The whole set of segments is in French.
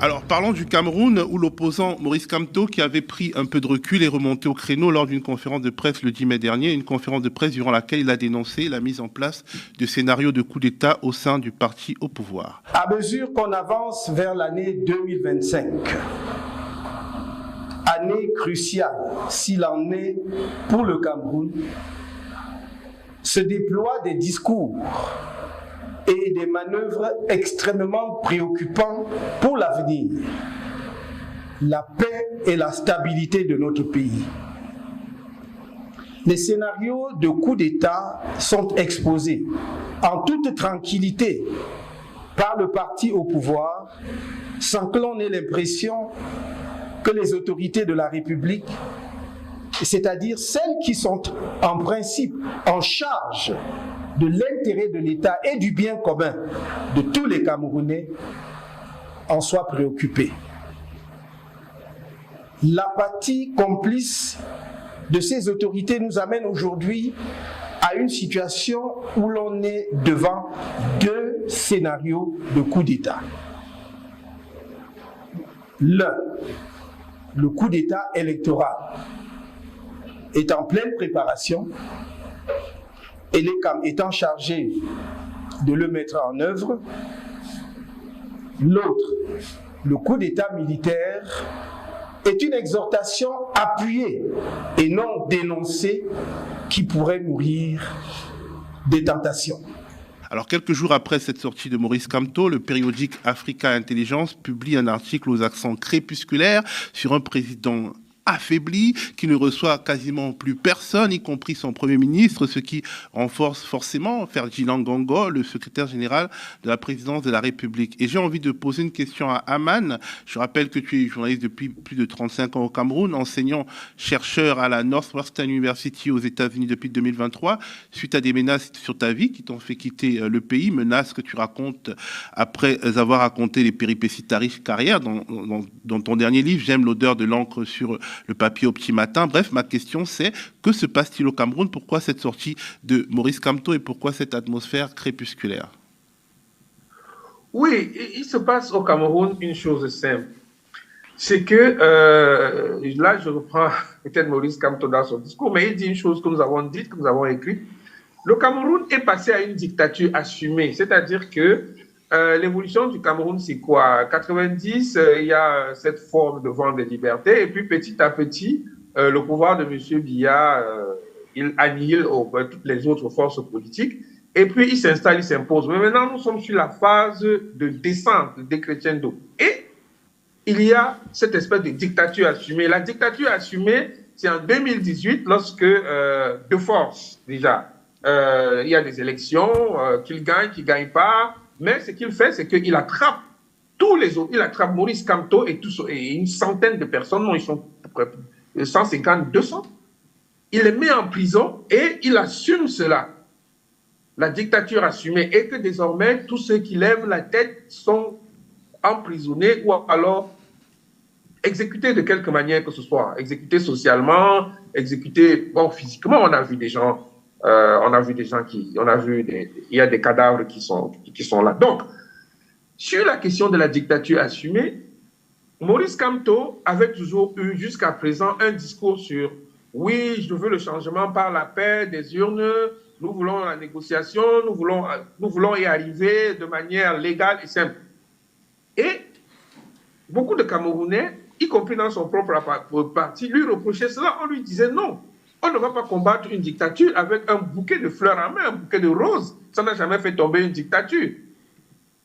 Alors, parlons du Cameroun, où l'opposant Maurice Kamto, qui avait pris un peu de recul, est remonté au créneau lors d'une conférence de presse le 10 mai dernier, une conférence de presse durant laquelle il a dénoncé la mise en place de scénarios de coup d'État au sein du parti au pouvoir. À mesure qu'on avance vers l'année 2025, année cruciale s'il en est pour le Cameroun, se déploient des discours et des manœuvres extrêmement préoccupants pour l'avenir, la paix et la stabilité de notre pays. Les scénarios de coup d'État sont exposés en toute tranquillité par le parti au pouvoir, sans que l'on ait l'impression que les autorités de la République, c'est-à-dire celles qui sont en principe en charge de l'intérêt de l'État et du bien commun de tous les Camerounais, en soient préoccupées. L'apathie complice de ces autorités nous amène aujourd'hui à une situation où l'on est devant deux scénarios de coup d'État. L'un, le coup d'État électoral, est en pleine préparation et les CAM étant chargés de le mettre en œuvre. L'autre, le coup d'État militaire, est une exhortation appuyée et non dénoncée qui pourrait nourrir des tentations. Alors, quelques jours après cette sortie de Maurice Kamto, le périodique Africa Intelligence publie un article aux accents crépusculaires sur un président affaibli, qui ne reçoit quasiment plus personne, y compris son Premier ministre, ce qui renforce forcément Ferdinand Gongo, le secrétaire général de la présidence de la République. Et j'ai envie de poser une question à Aman. Je rappelle que tu es journaliste depuis plus de 35 ans au Cameroun, enseignant-chercheur à la Northwestern University aux États-Unis depuis 2023, suite à des menaces sur ta vie qui t'ont fait quitter le pays, menaces que tu racontes après avoir raconté les péripéties de ta riche carrière dans ton dernier livre, J'aime l'odeur de l'encre sur le papier au petit matin. Bref, ma question c'est, que se passe-t-il au Cameroun? Pourquoi cette sortie de Maurice Kamto et pourquoi cette atmosphère crépusculaire? Oui, il se passe au Cameroun une chose simple. C'est que, là je reprends peut-être Maurice Kamto dans son discours, mais il dit une chose que nous avons dite, que nous avons écrite. Le Cameroun est passé à une dictature assumée, c'est-à-dire que l'évolution du Cameroun, c'est quoi? 90, il y a cette forme de vent de liberté, et puis petit à petit, le pouvoir de M. Biya, il annihile toutes les autres forces politiques, et puis il s'installe, il s'impose. Mais maintenant, nous sommes sur la phase de descente des crescendo. Et il y a cette espèce de dictature assumée. La dictature assumée, c'est en 2018, lorsque, de force, déjà, il y a des élections, qu'il gagne, qu'il ne gagne pas. Mais ce qu'il fait, c'est qu'il attrape tous les autres. Il attrape Maurice Kamto et une centaine de personnes, non, ils sont 150, 200. Il les met en prison et il assume cela. La dictature assumée, et que désormais, tous ceux qui lèvent la tête sont emprisonnés ou alors exécutés de quelque manière que ce soit. Exécutés socialement, exécutés, bon, physiquement, on a vu des gens. Il y a des cadavres qui sont là. Donc, sur la question de la dictature assumée, Maurice Kamto avait toujours eu jusqu'à présent un discours sur « oui, je veux le changement par la paix des urnes, nous voulons la négociation, nous voulons y arriver de manière légale et simple ». Et beaucoup de Camerounais, y compris dans son propre parti, lui reprochaient cela. On lui disait non. On ne va pas combattre une dictature avec un bouquet de fleurs en main, un bouquet de roses. Ça n'a jamais fait tomber une dictature.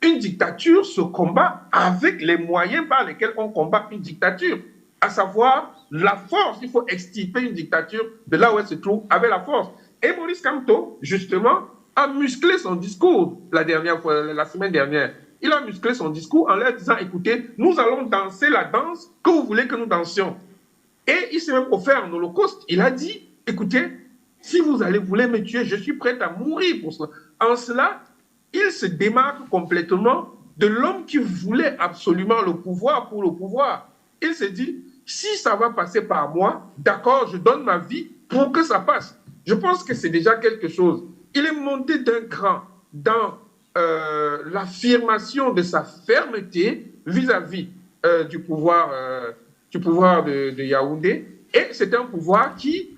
Une dictature se combat avec les moyens par lesquels on combat une dictature, à savoir la force. Il faut extirper une dictature de là où elle se trouve avec la force. Et Maurice Kamto, justement, a musclé son discours la semaine dernière. Il a musclé son discours en leur disant, écoutez, nous allons danser la danse que vous voulez que nous dansions. Et il s'est même offert un holocauste. Il a dit, écoutez, si vous voulez me tuer, je suis prêt à mourir pour cela. En cela, il se démarque complètement de l'homme qui voulait absolument le pouvoir pour le pouvoir. Il se dit, si ça va passer par moi, d'accord, je donne ma vie pour que ça passe. Je pense que c'est déjà quelque chose. Il est monté d'un cran dans l'affirmation de sa fermeté vis-à-vis du pouvoir de Yaoundé. Et c'est un pouvoir qui,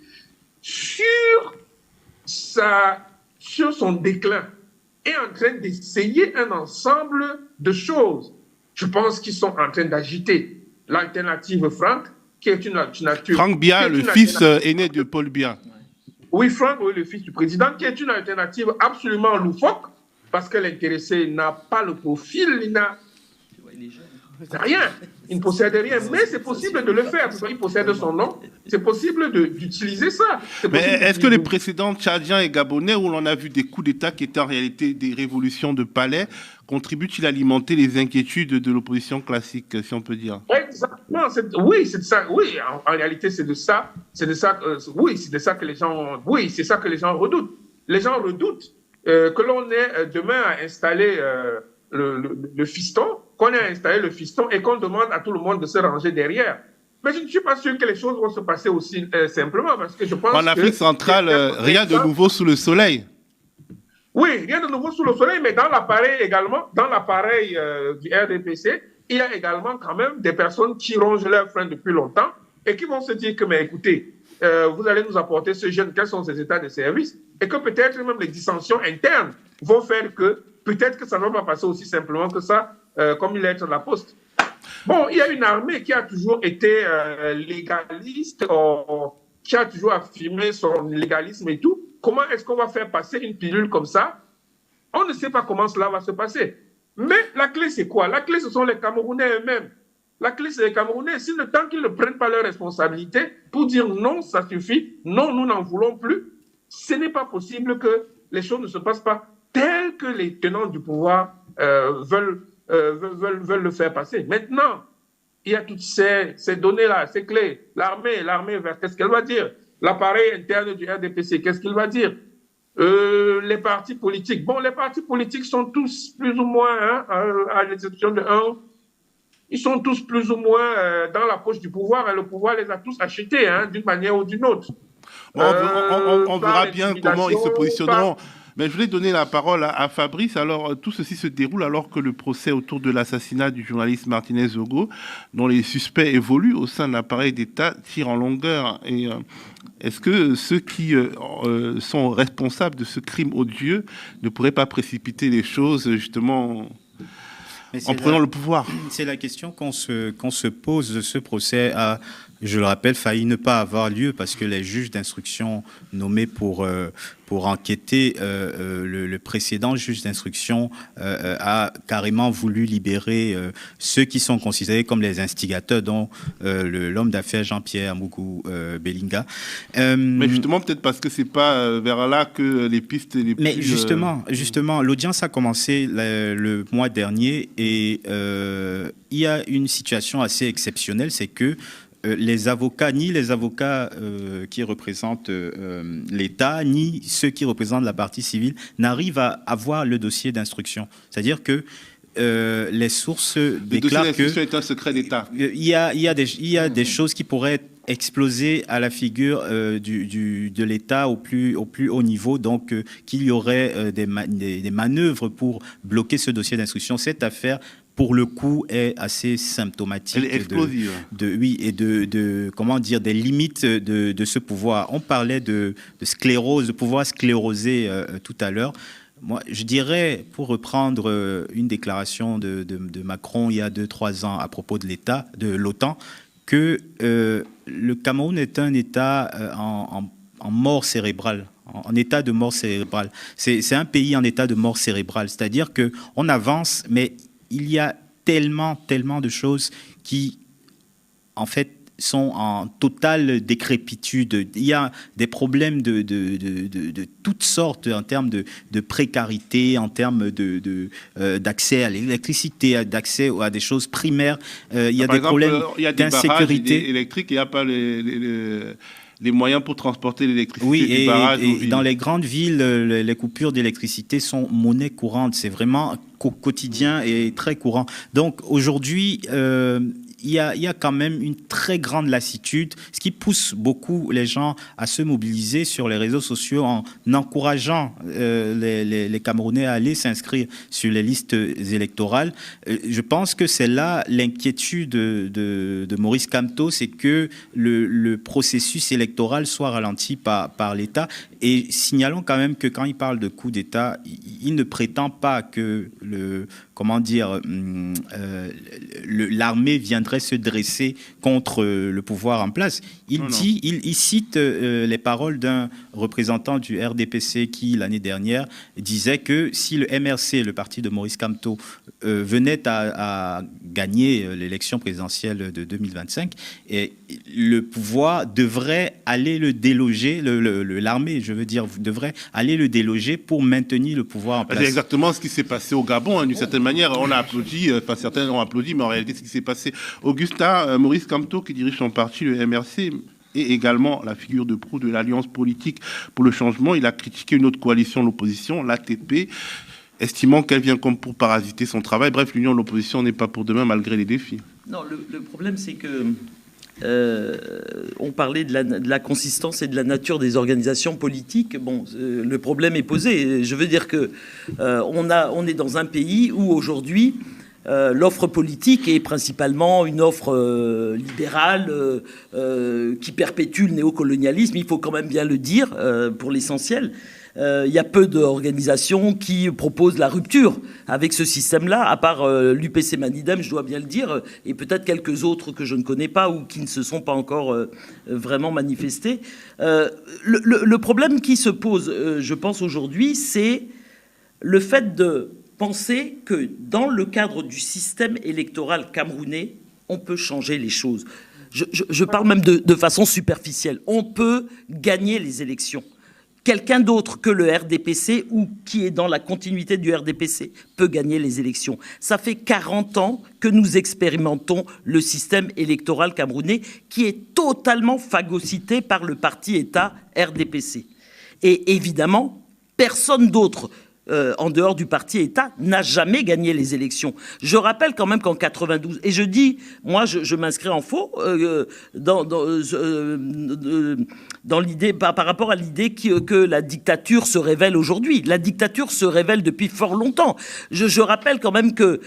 sur son déclin, est en train d'essayer un ensemble de choses. Je pense qu'ils sont en train d'agiter l'alternative Franck, qui est une alternative... Franck Biya, le fils aîné de Paul Biya. Oui, Franck, oui, le fils du président, qui est une alternative absolument loufoque, parce que l'intéressé n'a pas le profil, il n'a rien, il ne possède rien, mais c'est possible de le faire, parce qu'il possède son nom, c'est possible d'utiliser ça. Mais est-ce que les précédents tchadiens et gabonais, où l'on a vu des coups d'État qui étaient en réalité des révolutions de palais, contribuent-ils à alimenter les inquiétudes de l'opposition classique, si on peut dire? Exactement, oui, c'est de ça, oui, en réalité c'est de ça que les gens, oui, c'est ça que les gens redoutent. Les gens redoutent que l'on ait demain à installer le fiston, qu'on ait installé le fiston et qu'on demande à tout le monde de se ranger derrière. Mais je ne suis pas sûr que les choses vont se passer aussi simplement, parce que je pense en Afrique centrale, rien de nouveau sous le soleil. Oui, rien de nouveau sous le soleil, mais dans l'appareil également, dans l'appareil du RDPC, il y a également quand même des personnes qui rongent leurs freins depuis longtemps et qui vont se dire que, mais écoutez, vous allez nous apporter ce jeune, quels sont ses états de service, et que peut-être même les dissensions internes vont faire que peut-être que ça ne va pas passer aussi simplement que ça, comme il est de la poste. Bon, il y a une armée qui a toujours été légaliste, qui a toujours affirmé son légalisme et tout. Comment est-ce qu'on va faire passer une pilule comme ça? On ne sait pas comment cela va se passer. Mais la clé, c'est quoi? La clé, ce sont les Camerounais eux-mêmes. La clé, c'est les Camerounais. Si le temps qu'ils ne prennent pas leurs responsabilités pour dire non, ça suffit, non, nous n'en voulons plus, ce n'est pas possible que les choses ne se passent pas telles que les tenants du pouvoir veulent le faire passer. Maintenant, il y a toutes ces données-là, ces clés. L'armée, qu'est-ce qu'elle va dire? L'appareil interne du RDPC, qu'est-ce qu'il va dire? Les partis politiques. Bon, les partis politiques sont tous plus ou moins, à l'exception de un, ils sont tous plus ou moins dans la poche du pouvoir, et le pouvoir les a tous achetés, d'une manière ou d'une autre. Bon, on verra bien comment ils se positionneront. Mais je voulais donner la parole à Fabrice. Alors, tout ceci se déroule alors que le procès autour de l'assassinat du journaliste Martinez Zogo, dont les suspects évoluent au sein de l'appareil d'État, tire en longueur. Et est-ce que ceux qui sont responsables de ce crime odieux ne pourraient pas précipiter les choses, justement, en prenant le pouvoir? C'est la question qu'on se pose. Ce procès a, je le rappelle, failli ne pas avoir lieu parce que les juges d'instruction nommés pour enquêter, le précédent juge d'instruction a carrément voulu libérer ceux qui sont considérés comme les instigateurs, dont l'homme d'affaires Jean-Pierre Mougou Belinga. Mais justement, peut-être parce que c'est pas vers là que les pistes les plus... Mais justement, l'audience a commencé le mois dernier et il y a une situation assez exceptionnelle, c'est que les avocats qui représentent l'État, ni ceux qui représentent la partie civile n'arrivent à avoir le dossier d'instruction. C'est-à-dire que les sources déclarent que... Le dossier d'instruction est un secret d'État. Il y a des choses qui pourraient exploser à la figure de l'État au plus haut niveau, donc qu'il y aurait des manœuvres pour bloquer ce dossier d'instruction. Cette affaire, pour le coup, est assez symptomatique. Elle est explosive. Comment dire, des limites de ce pouvoir. On parlait de sclérose, de pouvoir scléroser tout à l'heure. Moi, je dirais, pour reprendre une déclaration de Macron il y a 2-3 ans à propos de l'État, de l'OTAN, que le Cameroun est un État en mort cérébrale. En état de mort cérébrale. C'est un pays en état de mort cérébrale. C'est-à-dire qu'on avance, mais il y a tellement de choses qui, en fait, sont en totale décrépitude. Il y a des problèmes de toutes sortes en termes de précarité, en termes d'accès à l'électricité, d'accès à des choses primaires. Il y a des problèmes d'insécurité. Électrique, il n'y a pas les moyens pour transporter l'électricité du barrage. Et dans les grandes villes, les coupures d'électricité sont monnaie courante. C'est vraiment quotidien et très courant. Donc aujourd'hui, il y a quand même une très grande lassitude, ce qui pousse beaucoup les gens à se mobiliser sur les réseaux sociaux en encourageant les Camerounais à aller s'inscrire sur les listes électorales. Je pense que c'est là l'inquiétude de Maurice Kamto, c'est que le processus électoral soit ralenti par l'État. Et signalons quand même que quand il parle de coup d'État, il ne prétend pas que l'armée viendrait se dresser contre le pouvoir en place. Il cite les paroles d'un représentant du RDPC qui, l'année dernière, disait que si le MRC, le parti de Maurice Kamto, venait à gagner l'élection présidentielle de 2025, et le pouvoir devrait aller le déloger, l'armée, je veux dire, devrait aller le déloger pour maintenir le pouvoir en place. C'est exactement ce qui s'est passé au Gabon, d'une certaine manière. On a applaudi, enfin certains ont applaudi, mais en réalité, ce qui s'est passé. Augustin, Maurice Kamto, qui dirige son parti, le MRC, et également la figure de proue de l'Alliance politique pour le changement. Il a critiqué une autre coalition de l'opposition, l'ATP, estimant qu'elle vient comme pour parasiter son travail. Bref, l'union de l'opposition n'est pas pour demain malgré les défis. Non, le problème, c'est que on parlait de la consistance et de la nature des organisations politiques. Bon, le problème est posé. Je veux dire que on est dans un pays où aujourd'hui l'offre politique est principalement une offre libérale qui perpétue le néocolonialisme. Il faut quand même bien le dire pour l'essentiel. Il y a peu d'organisations qui proposent la rupture avec ce système-là, à part l'UPC Manidem, je dois bien le dire, et peut-être quelques autres que je ne connais pas ou qui ne se sont pas encore vraiment manifestés. Le problème qui se pose, je pense aujourd'hui, c'est le fait de penser que dans le cadre du système électoral camerounais, on peut changer les choses. Je parle même de façon superficielle. On peut gagner les élections. Quelqu'un d'autre que le RDPC ou qui est dans la continuité du RDPC peut gagner les élections. Ça fait 40 ans que nous expérimentons le système électoral camerounais qui est totalement phagocyté par le parti État RDPC. Et évidemment, personne d'autre en dehors du parti État n'a jamais gagné les élections. Je rappelle quand même qu'en 92, et je dis, moi je m'inscris en faux dans l'idée, par rapport à l'idée que la dictature se révèle aujourd'hui. La dictature se révèle depuis fort longtemps. Je rappelle quand même que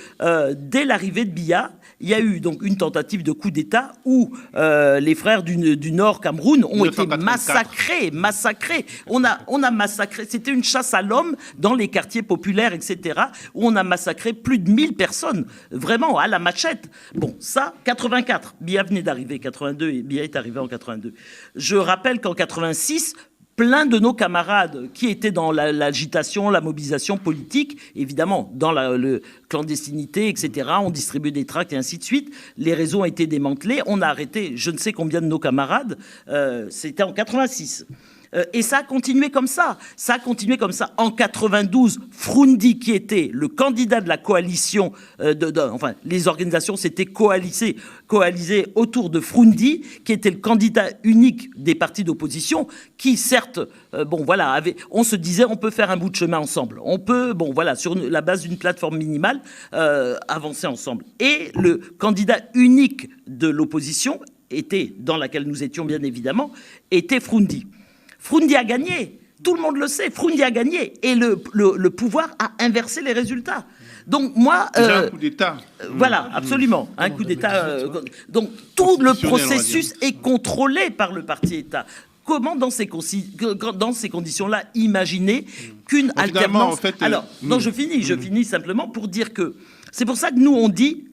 dès l'arrivée de Biya, il y a eu donc une tentative de coup d'État où les frères du Nord Cameroun ont été massacrés. On a massacré. C'était une chasse à l'homme dans les quartiers populaires, etc., où on a massacré plus de 1000 personnes, vraiment, à la machette. Bon, ça, 84. Biya venait d'arriver, 82, et Biya est arrivé en 82. Je rappelle qu'en 86, plein de nos camarades qui étaient dans l'agitation, la mobilisation politique, évidemment, dans la clandestinité, etc., on distribuait des tracts et ainsi de suite. Les réseaux ont été démantelés. On a arrêté je ne sais combien de nos camarades. C'était en 86. Et ça a continué comme ça. Ça a continué comme ça. En 92, Froundi, qui était le candidat de la coalition, enfin, les organisations s'étaient coalisées autour de Froundi, qui était le candidat unique des partis d'opposition, qui certes, on se disait, on peut faire un bout de chemin ensemble. On peut, sur la base d'une plateforme minimale, avancer ensemble. Et le candidat unique de l'opposition, dans laquelle nous étions bien évidemment, était Froundi. Froundi a gagné, tout le monde le sait, Froundi a gagné, et le pouvoir a inversé les résultats. Donc moi... un coup d'État. Voilà, absolument, un coup d'État. Donc tout le processus est contrôlé par le parti État. Comment, dans ces conditions-là, imaginer qu'une alternance... En fait, je finis simplement pour dire que... C'est pour ça que nous, on dit...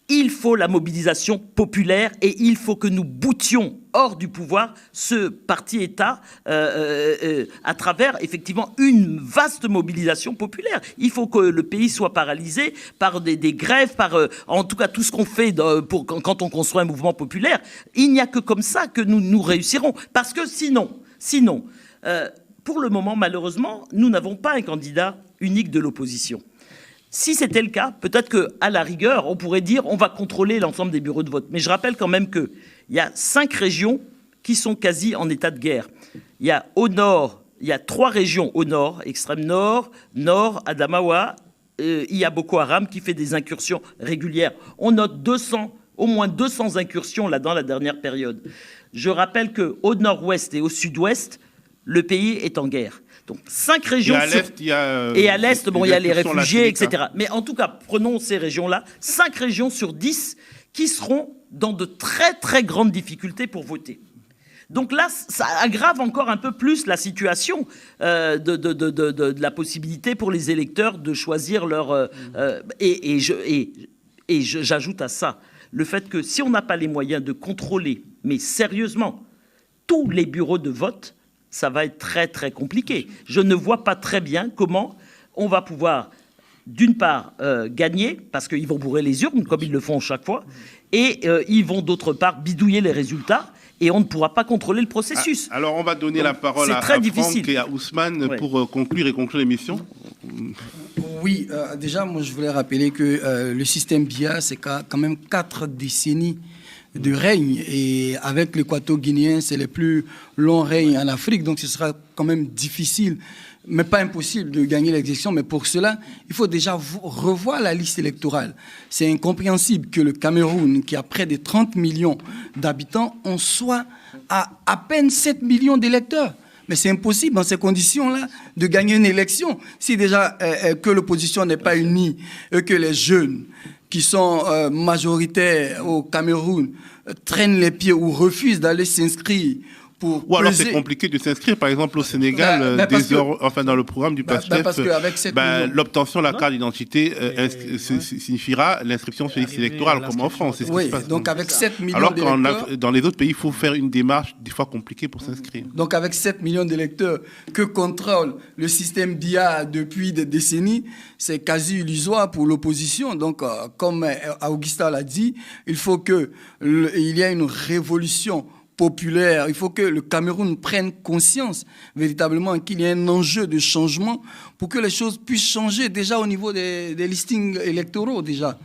Il faut la mobilisation populaire et il faut que nous boutions hors du pouvoir ce parti-État à travers effectivement une vaste mobilisation populaire. Il faut que le pays soit paralysé par des grèves, par en tout cas tout ce qu'on fait quand on construit un mouvement populaire. Il n'y a que comme ça que nous réussirons. Parce que sinon, pour le moment, malheureusement, nous n'avons pas un candidat unique de l'opposition. Si c'était le cas, peut-être qu'à la rigueur, on pourrait dire on va contrôler l'ensemble des bureaux de vote. Mais je rappelle quand même qu'il y a 5 régions qui sont quasi en état de guerre. Il y a au nord, il y a 3 régions au nord, extrême nord, Adamawa. Il y a Boko Haram qui fait des incursions régulières. On note 200 Au moins 200 incursions là dans la dernière période. Je rappelle qu'au nord-ouest et au sud-ouest, le pays est en guerre. Donc 5 régions et à l'est, il y a et à l'est, bon, il y a les réfugiés, etc. etc. Mais en tout cas, prenons ces régions-là, 5 régions sur 10 qui seront dans de très très grandes difficultés pour voter. Donc là, ça aggrave encore un peu plus la situation de la possibilité pour les électeurs de choisir leur... j'ajoute à ça le fait que si on n'a pas les moyens de contrôler, mais sérieusement, tous les bureaux de vote, ça va être très très compliqué. Je ne vois pas très bien comment on va pouvoir, d'une part, gagner, parce qu'ils vont bourrer les urnes, comme ils le font chaque fois, et ils vont d'autre part bidouiller les résultats, et on ne pourra pas contrôler le processus. Alors on va donner la parole à très Franck difficile. et à Ousmane pour conclure l'émission. Oui, déjà, moi je voulais rappeler que le système BIA, c'est quand même 4 décennies de règne, et avec l'équato-guinéen, c'est le plus long règne en Afrique, donc ce sera quand même difficile, mais pas impossible de gagner l'élection. Mais pour cela, il faut déjà revoir la liste électorale. C'est incompréhensible que le Cameroun, qui a près de 30 millions d'habitants, en soit à peine 7 millions d'électeurs. Mais c'est impossible dans ces conditions-là de gagner une élection. Si déjà que l'opposition n'est pas unie, et que les jeunes qui sont majoritaires au Cameroun traînent les pieds ou refusent d'aller s'inscrire pour Ou alors peser. c'est compliqué de s'inscrire. Par exemple, au Sénégal, dans le programme du PASTEF, l'obtention de la carte d'identité signifiera l'inscription sur les listes électorales, comme en France. C'est ce qui se passe. Donc avec 7 millions alors d'électeurs... dans les autres pays, il faut faire une démarche des fois compliquée pour s'inscrire. Donc avec 7 millions d'électeurs que contrôle le système BIA depuis des décennies, c'est quasi illusoire pour l'opposition. Donc comme Augustin l'a dit, il faut qu'il y ait une révolution populaire. Il faut que le Cameroun prenne conscience véritablement qu'il y a un enjeu de changement pour que les choses puissent changer déjà au niveau des listings électoraux déjà.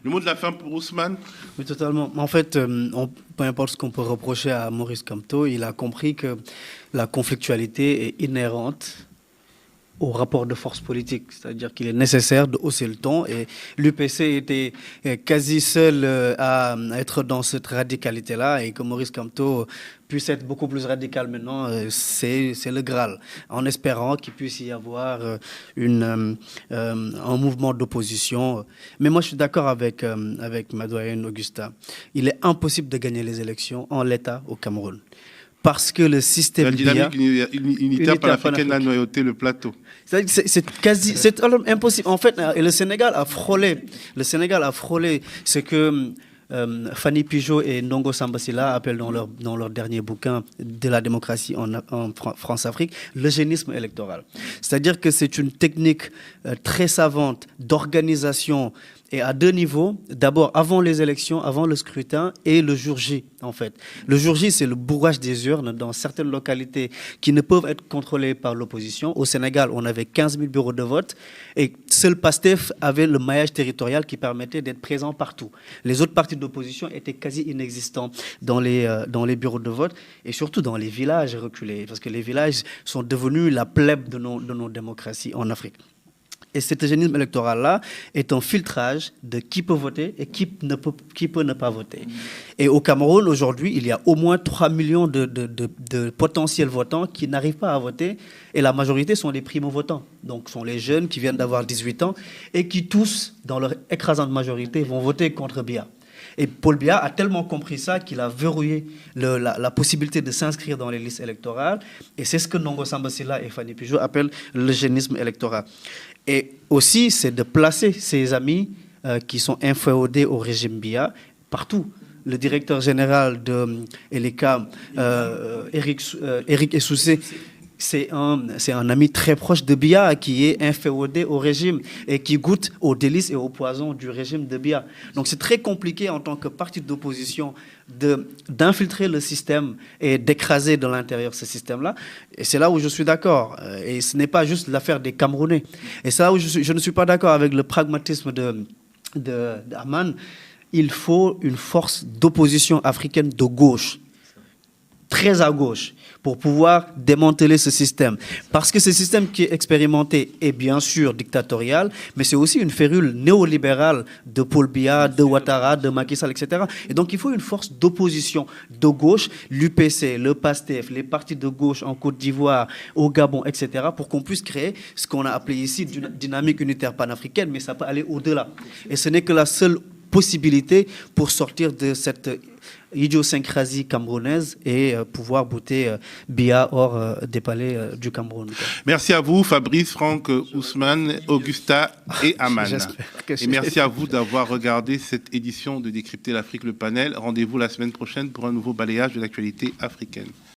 Le mot de la fin pour Ousmane. Oui, totalement. En fait, peu importe ce qu'on peut reprocher à Maurice Kamto, il a compris que la conflictualité est inhérente au rapport de force politique, c'est-à-dire qu'il est nécessaire de hausser le ton, et l'UPC était quasi seul à être dans cette radicalité-là, et que Maurice Kamto puisse être beaucoup plus radical maintenant, c'est le Graal, en espérant qu'il puisse y avoir un mouvement d'opposition. Mais moi je suis d'accord avec ma doyenne Augusta, il est impossible de gagner les élections en l'état au Cameroun. Parce que le système la dynamique unitaire panafricaine a noyauté le plateau. C'est impossible. En fait, et le Sénégal a frôlé ce que Fanny Pigeot et Ndongo Sambasila appellent dans leur dernier bouquin de la démocratie en France-Afrique, l'eugénisme électoral. C'est-à-dire que c'est une technique très savante d'organisation, et à 2 niveaux. D'abord, avant les élections, avant le scrutin, et le jour J, en fait. Le jour J, c'est le bourrage des urnes dans certaines localités qui ne peuvent être contrôlées par l'opposition. Au Sénégal, on avait 15 000 bureaux de vote, et seul PASTEF avait le maillage territorial qui permettait d'être présent partout. Les autres partis d'opposition étaient quasi inexistants dans les bureaux de vote, et surtout dans les villages reculés, parce que les villages sont devenus la plèbe de nos démocraties en Afrique. Et cet eugénisme électoral-là est un filtrage de qui peut voter et qui peut ne pas voter. Et au Cameroun, aujourd'hui, il y a au moins 3 millions de potentiels votants qui n'arrivent pas à voter, et la majorité sont des primo-votants. Donc, ce sont les jeunes qui viennent d'avoir 18 ans et qui tous, dans leur écrasante majorité, vont voter contre Biya. Et Paul Biya a tellement compris ça qu'il a verrouillé la possibilité de s'inscrire dans les listes électorales. Et c'est ce que Ndongo Sambasila et Fanny Pigeot appellent l'eugénisme électoral. Et aussi, c'est de placer ses amis qui sont inféodés au régime Biya partout. Le directeur général de ELECA, Eric Essoussé, c'est un ami très proche de Biya qui est inféodé au régime et qui goûte aux délices et aux poisons du régime de Biya. Donc c'est très compliqué en tant que parti d'opposition d'infiltrer le système et d'écraser de l'intérieur ce système-là. Et c'est là où je suis d'accord. Et ce n'est pas juste l'affaire des Camerounais. Et c'est là où je ne suis pas d'accord avec le pragmatisme d'Aman. Il faut une force d'opposition africaine de gauche, très à gauche pour pouvoir démanteler ce système. Parce que ce système qui est expérimenté est bien sûr dictatorial, mais c'est aussi une férule néolibérale de Paul Biya, de Ouattara, de Macky Sall, etc. Et donc il faut une force d'opposition de gauche, l'UPC, le PASTEF, les partis de gauche en Côte d'Ivoire, au Gabon, etc., pour qu'on puisse créer ce qu'on a appelé ici une dynamique unitaire panafricaine, mais ça peut aller au-delà. Et ce n'est que la seule possibilité pour sortir de cette idiosyncrasie camerounaise et pouvoir bouter Biya hors des palais du Cameroun. Merci à vous, Fabrice, Franck, Ousmane, Augusta et Aman. Et merci à vous d'avoir regardé cette édition de Décrypter l'Afrique, le panel. Rendez-vous la semaine prochaine pour un nouveau balayage de l'actualité africaine.